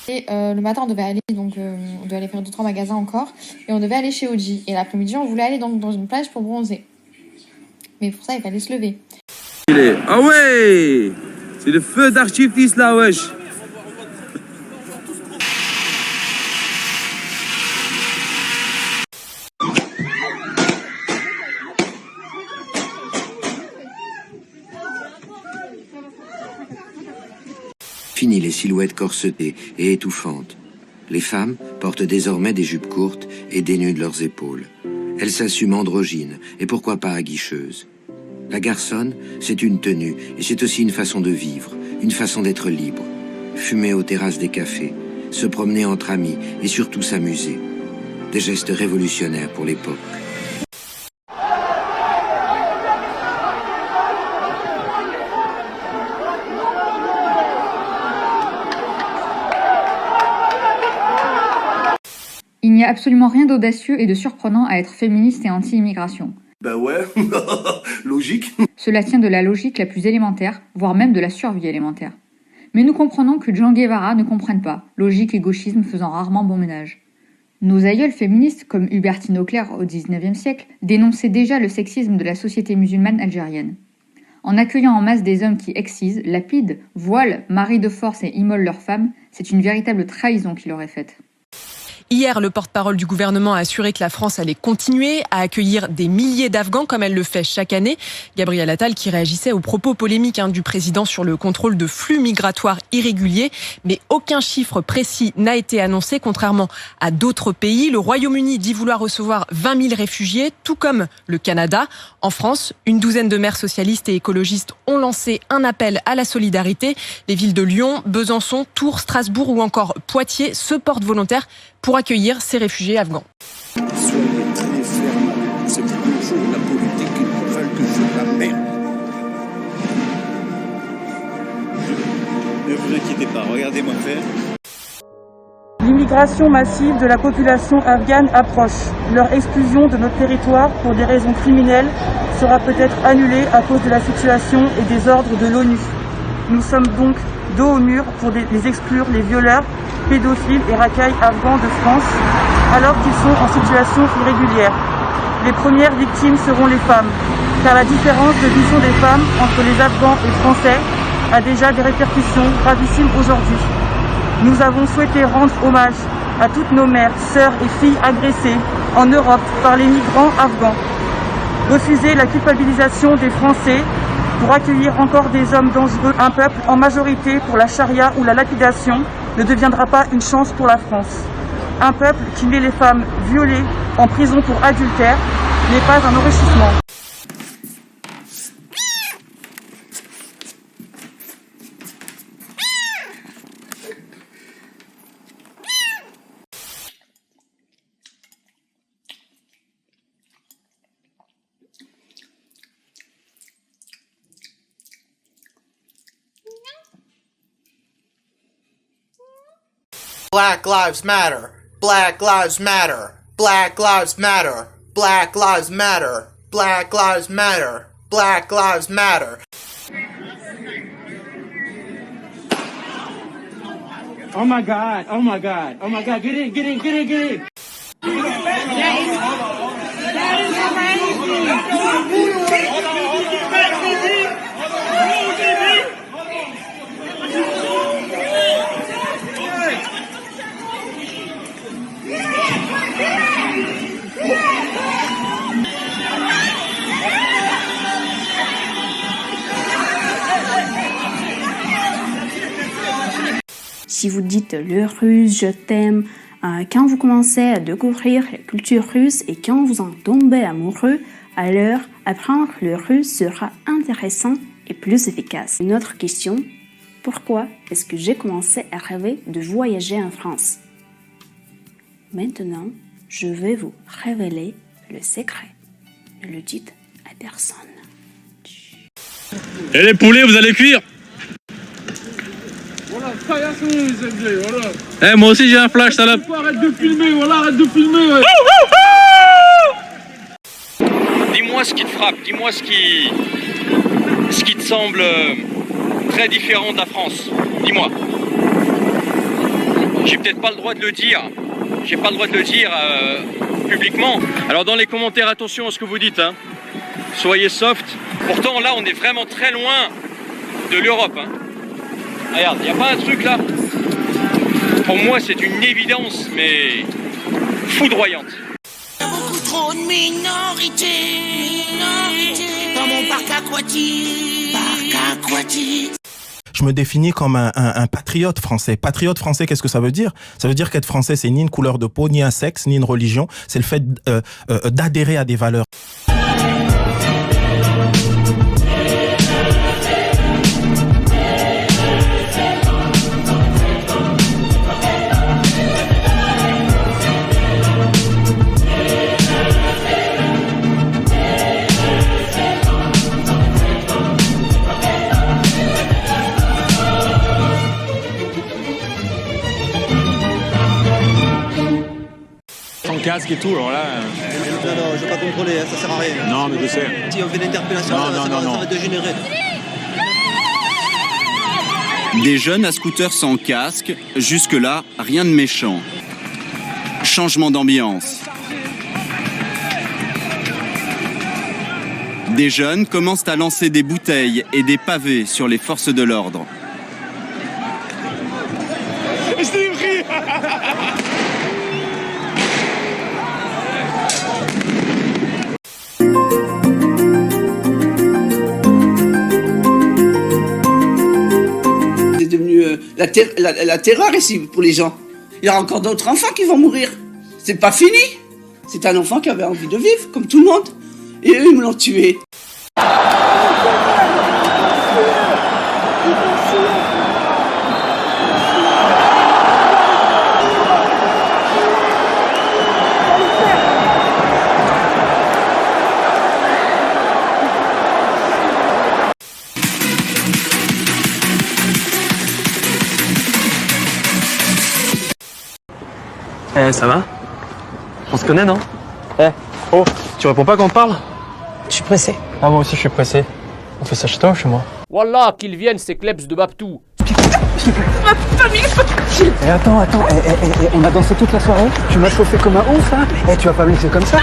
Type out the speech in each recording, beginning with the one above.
Et le matin, on devait aller on devait aller faire 2-3 magasins encore, et on devait aller chez Oji. Et l'après-midi, on voulait aller dans une plage pour bronzer. Mais pour ça, il fallait se lever. Ah ouais, c'est le feu d'artifice là, wesh. Fini les silhouettes corsetées et étouffantes. Les femmes portent désormais des jupes courtes et dénudent leurs épaules. Elles s'assument androgynes et pourquoi pas aguicheuses. La garçonne, c'est une tenue et c'est aussi une façon de vivre, une façon d'être libre. Fumer aux terrasses des cafés, se promener entre amis et surtout s'amuser. Des gestes révolutionnaires pour l'époque. Il n'y a absolument rien d'audacieux et de surprenant à être féministe et anti-immigration. Ben ouais, logique. Cela tient de la logique la plus élémentaire, voire même de la survie élémentaire. Mais nous comprenons que Che Guevara ne comprenne pas, logique et gauchisme faisant rarement bon ménage. Nos aïeuls féministes, comme Hubertine Auclair au XIXe siècle, dénonçaient déjà le sexisme de la société musulmane algérienne. En accueillant en masse des hommes qui excisent, lapident, voilent, marient de force et immolent leurs femmes, c'est une véritable trahison qu'il aurait faite. Hier, le porte-parole du gouvernement a assuré que la France allait continuer à accueillir des milliers d'Afghans comme elle le fait chaque année. Gabriel Attal qui réagissait aux propos polémiques du président sur le contrôle de flux migratoires irréguliers. Mais aucun chiffre précis n'a été annoncé, contrairement à d'autres pays. Le Royaume-Uni dit vouloir recevoir 20 000 réfugiés, tout comme le Canada. En France, une douzaine de maires socialistes et écologistes ont lancé un appel à la solidarité. Les villes de Lyon, Besançon, Tours, Strasbourg ou encore Poitiers se portent volontaires pour accueillir ces réfugiés afghans. Soyez très ferme, c'est toujours la politique qui nous veulent que je la merde. Ne vous inquiétez pas, regardez-moi faire. L'immigration massive de la population afghane approche. Leur exclusion de notre territoire pour des raisons criminelles sera peut-être annulée à cause de la situation et des ordres de l'ONU. Nous sommes donc dos au mur pour les exclure, les violeurs, pédophiles et racailles afghans de France, alors qu'ils sont en situation irrégulière. Les premières victimes seront les femmes, car la différence de vision des femmes entre les Afghans et Français a déjà des répercussions gravissimes aujourd'hui. Nous avons souhaité rendre hommage à toutes nos mères, sœurs et filles agressées en Europe par les migrants afghans. Refuser la culpabilisation des Français pour accueillir encore des hommes dangereux, un peuple en majorité pour la charia ou la lapidation, ne deviendra pas une chance pour la France. Un peuple qui met les femmes violées en prison pour adultère n'est pas un enrichissement. Black Lives Matter. Black Lives Matter. Black Lives Matter. Black Lives Matter. Black Lives Matter. Black Lives Matter. Oh my God, oh my God, oh my God, get in, get in, get in, get in. That is amazing. Si vous dites le russe, je t'aime, quand vous commencez à découvrir la culture russe et quand vous en tombez amoureux, alors apprendre le russe sera intéressant et plus efficace. Une autre question, pourquoi est-ce que j'ai commencé à rêver de voyager en France? Maintenant, je vais vous révéler le secret. Ne le dites à personne. Et les poulets, vous allez cuire? Voilà, caillassons les MG, voilà. Eh, moi aussi j'ai un flash, salope. Arrête de filmer, voilà, arrête de filmer, ouais. Dis-moi ce qui te frappe, dis-moi ce qui te semble très différent de la France. Dis-moi. J'ai peut-être pas le droit de le dire. J'ai pas le droit de le dire publiquement. Alors dans les commentaires, attention à ce que vous dites. Hein. Soyez soft. Pourtant là, on est vraiment très loin de l'Europe. Hein. Regarde, il n'y a pas un truc là. Pour moi, c'est une évidence, mais foudroyante. Beaucoup trop de minorités dans mon parc aquatique. Je me définis comme un patriote français. Patriote français, qu'est-ce que ça veut dire? Ça veut dire qu'être français, c'est ni une couleur de peau, ni un sexe, ni une religion. C'est le fait d'adhérer à des valeurs. Casque et tout, alors là... Non, je vais pas contrôler, ça sert à rien. Non, mais je sais. Si on fait l'interpellation, ça va dégénérer. Des jeunes à scooter sans casque, jusque-là, rien de méchant. Changement d'ambiance. Des jeunes commencent à lancer des bouteilles et des pavés sur les forces de l'ordre. C'est devenu la terreur ici pour les gens. Il y a encore d'autres enfants qui vont mourir. C'est pas fini. C'est un enfant qui avait envie de vivre, comme tout le monde. Et eux, ils me l'ont tué. Ça va? On se connaît, non? Oh, tu réponds pas quand on te parle? Je suis pressé. Ah, moi aussi je suis pressé. On fait ça chez toi ou chez moi? Wallah, qu'ils viennent ces klebs de Babtou. Et attends, on a dansé toute la soirée, tu m'as chauffé comme un ouf, hein? Et tu vas pas me laisser comme ça?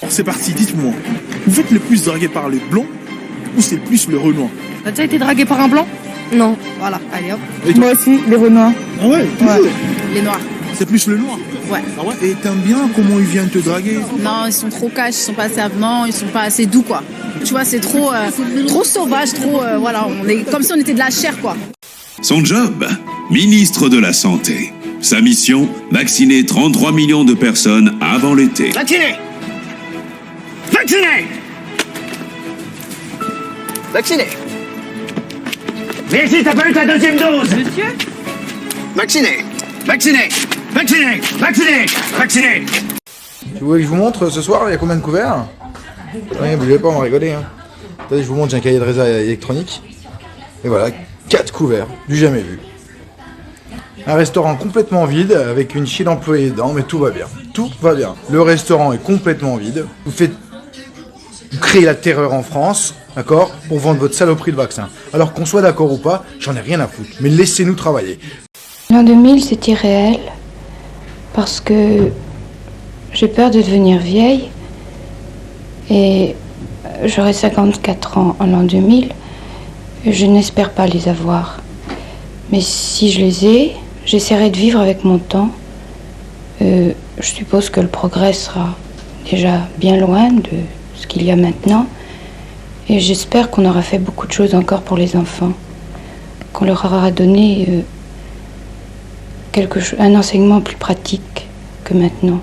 C'est parti, dites-moi, vous êtes le plus dragué par les blonds ou c'est plus le Renoir? T'as déjà été dragué par un blanc? Non. Voilà, allez hop. Moi aussi, les Renoirs. Ah ouais, toujours. Les Noirs. C'est plus le noir? Ouais. Ah ouais? Et t'aimes bien comment ils viennent te draguer? Non, ils sont trop cash, ils sont pas assez avenants, ils sont pas assez doux, quoi. Tu vois, c'est trop sauvage, trop, voilà, on est comme si on était de la chair, quoi. Son job, ministre de la Santé. Sa mission, vacciner 33 millions de personnes avant l'été. Vacciné! Vacciné! Vacciné! Viens ici, t'as pas eu ta deuxième dose! Monsieur? Vacciné! Vacciné! Vacciné! Vacciné! Vacciné! Tu voulez que je vous montre ce soir, il y a combien de couverts? Oui, bougez pas, on va rigoler. Hein. Attendez, je vous montre, j'ai un cahier de résa électronique. Et voilà, 4 couverts, du jamais vu. Un restaurant complètement vide, avec une chier d'employés dedans, mais tout va bien. Tout va bien. Le restaurant est complètement vide. Vous créez la terreur en France, d'accord, pour vendre votre saloperie de vaccin. Alors qu'on soit d'accord ou pas, j'en ai rien à foutre. Mais laissez-nous travailler. L'an 2000, c'est irréel, parce que j'ai peur de devenir vieille, et j'aurai 54 ans en l'an 2000, et je n'espère pas les avoir. Mais si je les ai, j'essaierai de vivre avec mon temps. Je suppose que le progrès sera déjà bien loin de ce qu'il y a maintenant, et j'espère qu'on aura fait beaucoup de choses encore pour les enfants, qu'on leur aura donné un enseignement plus pratique que maintenant.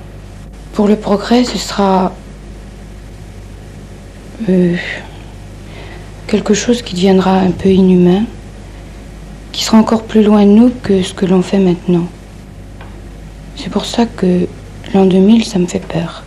Pour le progrès, ce sera quelque chose qui deviendra un peu inhumain, qui sera encore plus loin de nous que ce que l'on fait maintenant. C'est pour ça que l'an 2000, ça me fait peur.